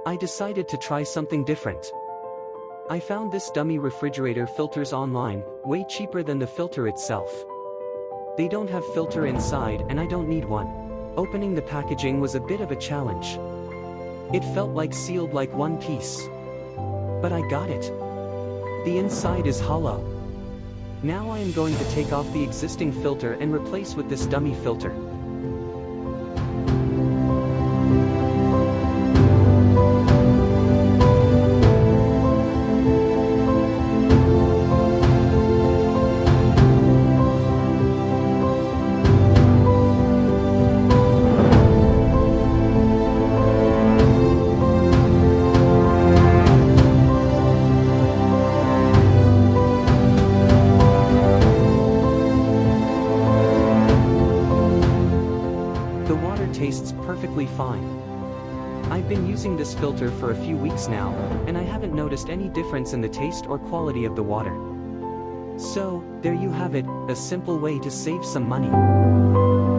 I decided to try something different. I found this dummy refrigerator filters online, way cheaper than the filter itself. They don't have filter inside and I don't need one. Opening the packaging was a bit of a challenge. It felt like sealed like one piece. But I got it. The inside is hollow. Now I am going to take off the existing filter and replace with this dummy filter. The water tastes perfectly fine. I've been using this filter for a few weeks now, and I haven't noticed any difference in the taste or quality of the water. So, there you have it, a simple way to save some money.